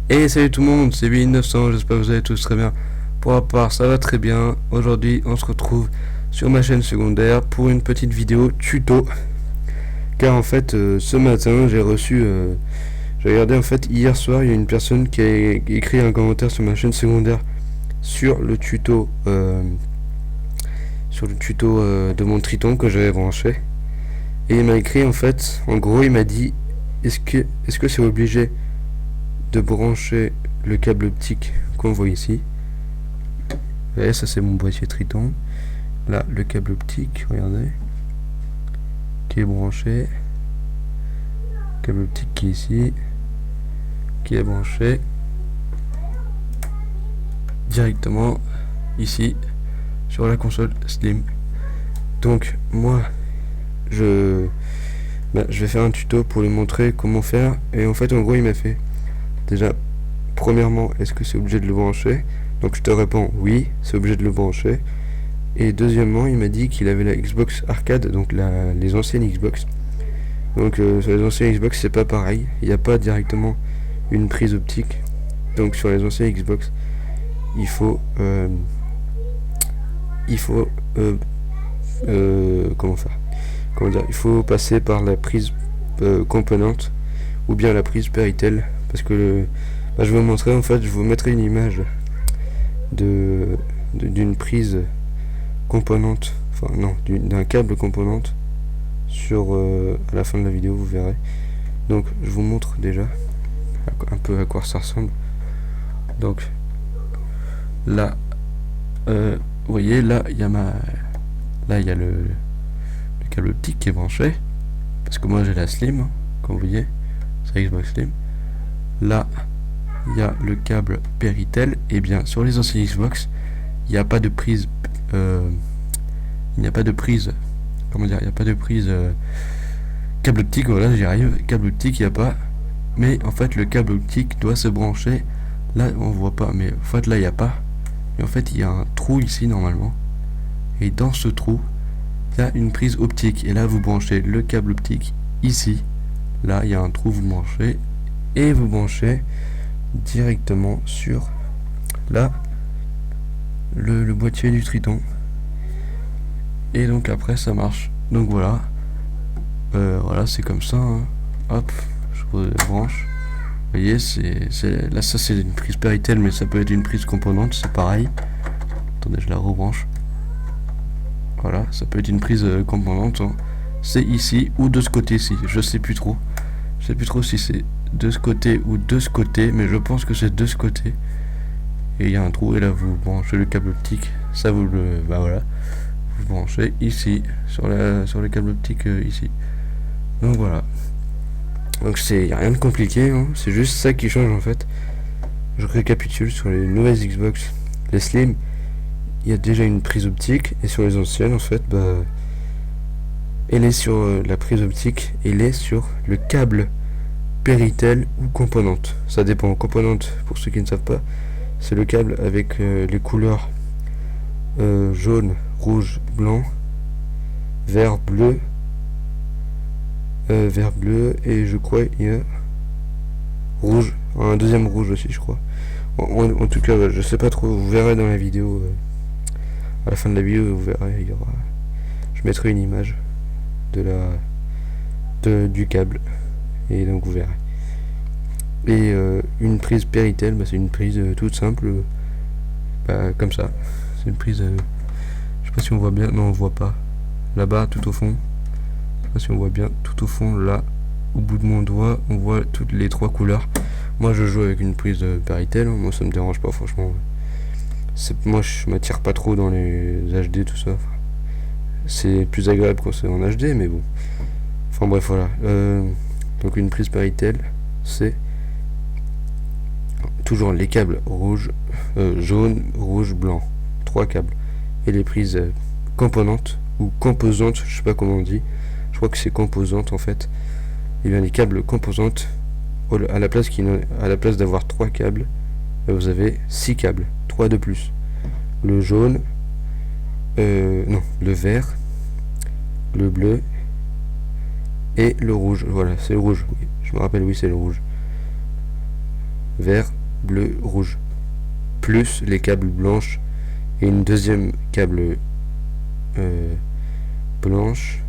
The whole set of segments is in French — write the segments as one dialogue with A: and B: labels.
A: Et salut tout le monde, c'est Billy900, j'espère que vous allez tous très bien. Pour ma part, ça va très bien. Aujourd'hui, on se retrouve sur ma chaîne secondaire pour une petite vidéo tuto. Car en fait, ce matin, j'ai regardé en fait hier soir, il y a une personne qui a écrit un commentaire sur ma chaîne secondaire sur le tuto, de mon Triton que j'avais branché. Et il m'a écrit en fait, en gros, il m'a dit, est-ce que c'est obligé de brancher le câble optique qu'on voit ici. Et ça c'est mon boîtier Triton. Là le câble optique, regardez, qui est branché. Câble optique qui est ici, qui est branché directement ici sur la console Slim. Donc moi je vais faire un tuto pour lui montrer comment faire. Et en fait en gros il m'a fait déjà, premièrement, est-ce que c'est obligé de le brancher? Donc je te réponds oui, c'est obligé de le brancher. Et deuxièmement, il m'a dit qu'il avait la Xbox Arcade, donc les anciennes Xbox. Donc sur les anciennes Xbox, c'est pas pareil. Il n'y a pas directement une prise optique. Donc sur les anciennes Xbox, il faut comment faire? Comment dire? Il faut passer par la prise componente ou bien la prise Péritel, parce que je vais vous montrer, en fait je vous mettrai une image d'une prise componente, enfin non, d'un câble componente sur à la fin de la vidéo, vous verrez. Donc je vous montre déjà un peu à quoi ça ressemble. Donc là vous voyez, là il y a le câble optique qui est branché, parce que moi j'ai la Slim, comme vous voyez, c'est Xbox Slim. Là il y a le câble Péritel. Et bien sur les anciennes Xbox, il n'y a pas de prise câble optique, voilà, j'y arrive. Câble optique, il n'y a pas, mais en fait le câble optique doit se brancher. Là on voit pas, mais en fait là il n'y a pas, et en fait il y a un trou ici normalement, et dans ce trou il y a une prise optique, et là vous branchez le câble optique ici. Là il y a un trou, vous branchez, et vous branchez directement sur là le boîtier du Triton, et donc après ça marche. Donc voilà, voilà, c'est comme ça, hein. Hop, je rebranche. Vous voyez, là ça c'est une prise Péritel, mais ça peut être une prise componente, c'est pareil. Attendez, je la rebranche. Voilà, ça peut être une prise composante, hein. C'est ici ou de ce côté-ci, je sais plus trop si c'est de ce côté ou de ce côté, mais je pense que c'est de ce côté. Et il y a un trou, et là vous branchez le câble optique, ça vous le, voilà, vous branchez ici sur le câble optique ici. Donc voilà, donc y a rien de compliqué, hein. C'est juste ça qui change en fait. Je récapitule, sur les nouvelles Xbox, les Slim, il y a déjà une prise optique, et sur les anciennes en fait, elle est sur la prise optique, elle est sur le câble Péritel ou componente, ça dépend. Componente, pour ceux qui ne savent pas, c'est le câble avec les couleurs jaune, rouge, blanc, vert, bleu, et je crois il y a rouge, un deuxième rouge aussi, je crois. En tout cas, je sais pas trop, vous verrez dans la vidéo, à la fin de la vidéo, vous verrez, je mettrai une image du câble, et donc vous verrez. Et une prise Péritel, c'est une prise toute simple, comme ça. C'est une prise, je sais pas si on voit bien, non on voit pas, là-bas tout au fond, je sais pas si on voit bien, tout au fond là, au bout de mon doigt, on voit toutes les trois couleurs. Moi je joue avec une prise Péritel, moi ça me dérange pas, franchement. Moi je m'attire pas trop dans les HD, tout ça. C'est plus agréable quand c'est en HD, mais bon. Enfin bref, voilà. Donc une prise Péritel, c'est toujours les câbles rouge, jaune, rouge, blanc. 3 câbles. Et les prises componentes ou composantes, je sais pas comment on dit. Je crois que c'est composante en fait. Et bien les câbles composantes, à la place d'avoir 3 câbles, vous avez 6 câbles, 3 de plus. Le jaune, non, le vert, le bleu et le rouge. Voilà, c'est le rouge. Oui, je me rappelle, oui, c'est le rouge. Vert, bleu, rouge. Plus les câbles blanches et une deuxième câble blanche,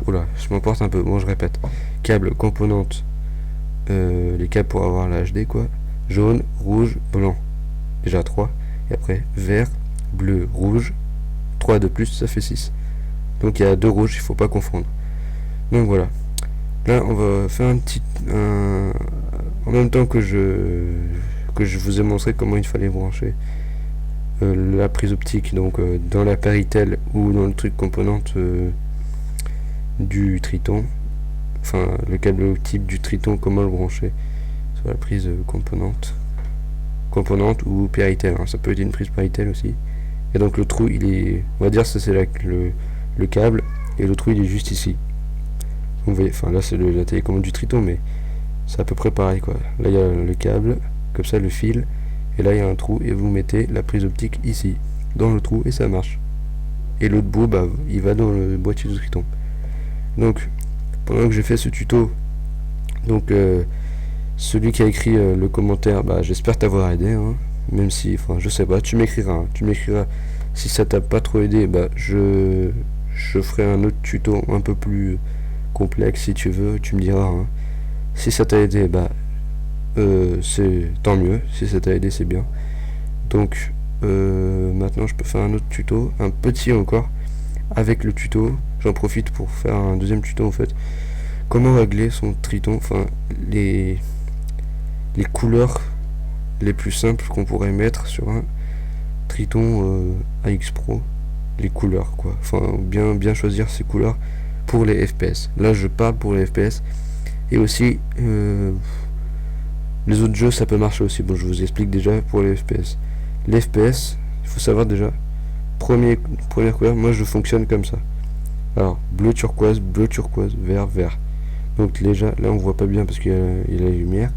A: oula, je m'emporte un peu, bon je répète. Câble composante, les câbles pour avoir la HD quoi. Jaune, rouge, blanc. Déjà 3. Et après vert, bleu, rouge. 3 de plus, ça fait 6. Donc il y a 2 rouges, il faut pas confondre. Donc voilà. Là on va faire un petit... en même temps que je vous ai montré comment il fallait brancher la prise optique donc dans la Péritel ou dans le truc composante du Triton, enfin le câble optique du Triton, comment le brancher sur la prise composante ou Péritel, hein. Ça peut être une prise Péritel aussi. Et donc le trou il est, on va dire ça c'est le câble, et le trou il est juste ici. Vous voyez, enfin là c'est la télécommande du Triton, mais c'est à peu près pareil quoi. Là il y a le câble, comme ça le fil, et là il y a un trou et vous mettez la prise optique ici, dans le trou, et ça marche. Et l'autre bout, bah, il va dans le boîtier du Triton. Donc, pendant que j'ai fait ce tuto, donc celui qui a écrit le commentaire, bah, j'espère t'avoir aidé, hein, même si, enfin je sais pas, tu m'écriras, si ça t'a pas trop aidé, bah je ferai un autre tuto un peu plus complexe si tu veux, tu me diras, hein. Si ça t'a aidé, bah c'est tant mieux, si ça t'a aidé c'est bien. Donc maintenant je peux faire un autre tuto, un petit encore, avec le tuto. J'en profite pour faire un deuxième tuto en fait. Comment régler son Triton, enfin les couleurs les plus simples qu'on pourrait mettre sur un Triton AX Pro. Les couleurs quoi, enfin bien choisir ces couleurs pour les FPS. Là je parle pour les FPS, et aussi les autres jeux ça peut marcher aussi. Bon, je vous explique déjà pour les FPS. Les FPS, il faut savoir déjà, première couleur, moi je fonctionne comme ça. Alors, bleu turquoise, vert, vert. Donc déjà, là on voit pas bien parce qu'il y a la lumière.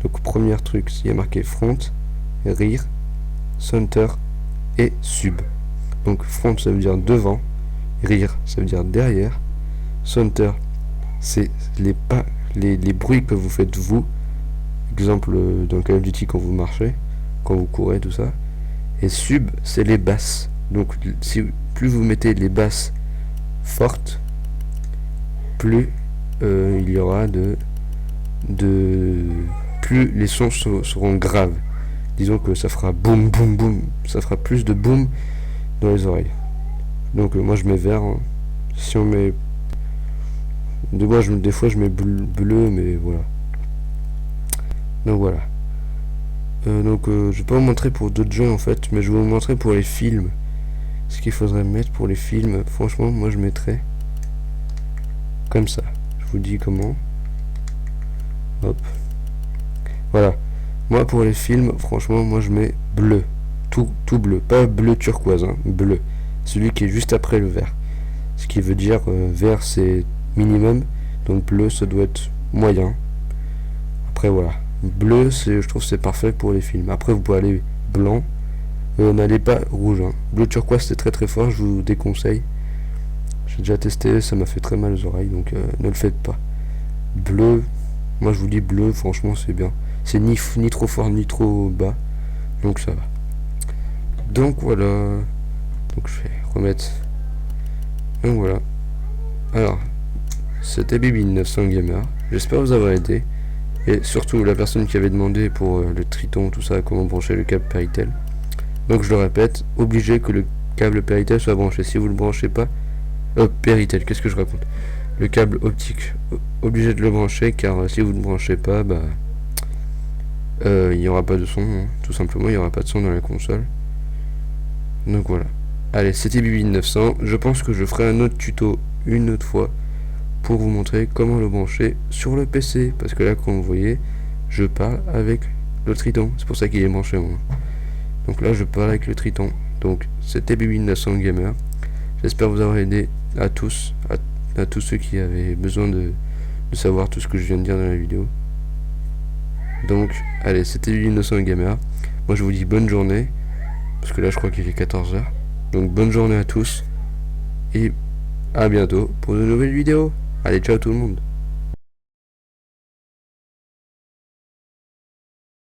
A: Donc premier truc, il y a marqué front, rear, center et sub. Donc front ça veut dire devant, rear ça veut dire derrière, center c'est les bruits que vous faites vous. Exemple dans le Call of Duty quand vous marchez, quand vous courez, tout ça. Et sub c'est les basses. Donc plus vous mettez les basses fortes, plus il y aura plus les sons seront graves. Disons que ça fera boum boum boum, ça fera plus de boum dans les oreilles. Donc moi je mets vert, hein. Si on met des fois je mets bleu, mais voilà. Donc voilà. Je vais pas vous montrer pour d'autres jeux en fait, mais je vais vous montrer pour les films. Ce qu'il faudrait mettre pour les films, franchement moi je mettrais comme ça. Je vous dis comment. Hop. Voilà. Moi pour les films, franchement moi je mets bleu. Tout bleu. Pas bleu turquoise, hein, bleu. Celui qui est juste après le vert. Ce qui veut dire vert c'est minimum, donc bleu ça doit être moyen. Après voilà. Bleu, je trouve c'est parfait pour les films. Après vous pouvez aller blanc, n'allez pas rouge, hein. Bleu turquoise c'est très très fort, je vous déconseille. J'ai déjà testé, ça m'a fait très mal aux oreilles, donc ne le faites pas. Bleu, moi je vous dis bleu, franchement c'est bien. C'est ni trop fort ni trop bas, donc ça va. Donc voilà. Donc je vais remettre. Donc voilà. Alors, c'était Bibi900 Gamer. J'espère vous avoir aidé. Et surtout la personne qui avait demandé pour le Triton, tout ça, comment brancher le câble Péritel. Donc je le répète, obligé que le câble Péritel soit branché. Si vous le branchez pas, Péritel, qu'est-ce que je raconte? Le câble optique, obligé de le brancher, car si vous ne branchez pas, bah il n'y aura pas de son, hein. Tout simplement il n'y aura pas de son dans la console. Donc voilà. Allez, c'était Bibi900. Je pense que je ferai un autre tuto une autre fois pour vous montrer comment le brancher sur le PC, parce que là comme vous voyez je parle avec le Triton, c'est pour ça qu'il est branché moi. Donc là je parle avec le Triton. Donc c'était Bibi900 Gamer. J'espère vous avoir aidé à tous, à tous ceux qui avaient besoin de savoir tout ce que je viens de dire dans la vidéo. Donc allez, c'était Bibi900 Gamer. Moi je vous dis bonne journée, parce que là je crois qu'il est 14h. Donc bonne journée à tous et à bientôt pour de nouvelles vidéos. Allez, ciao tout le monde.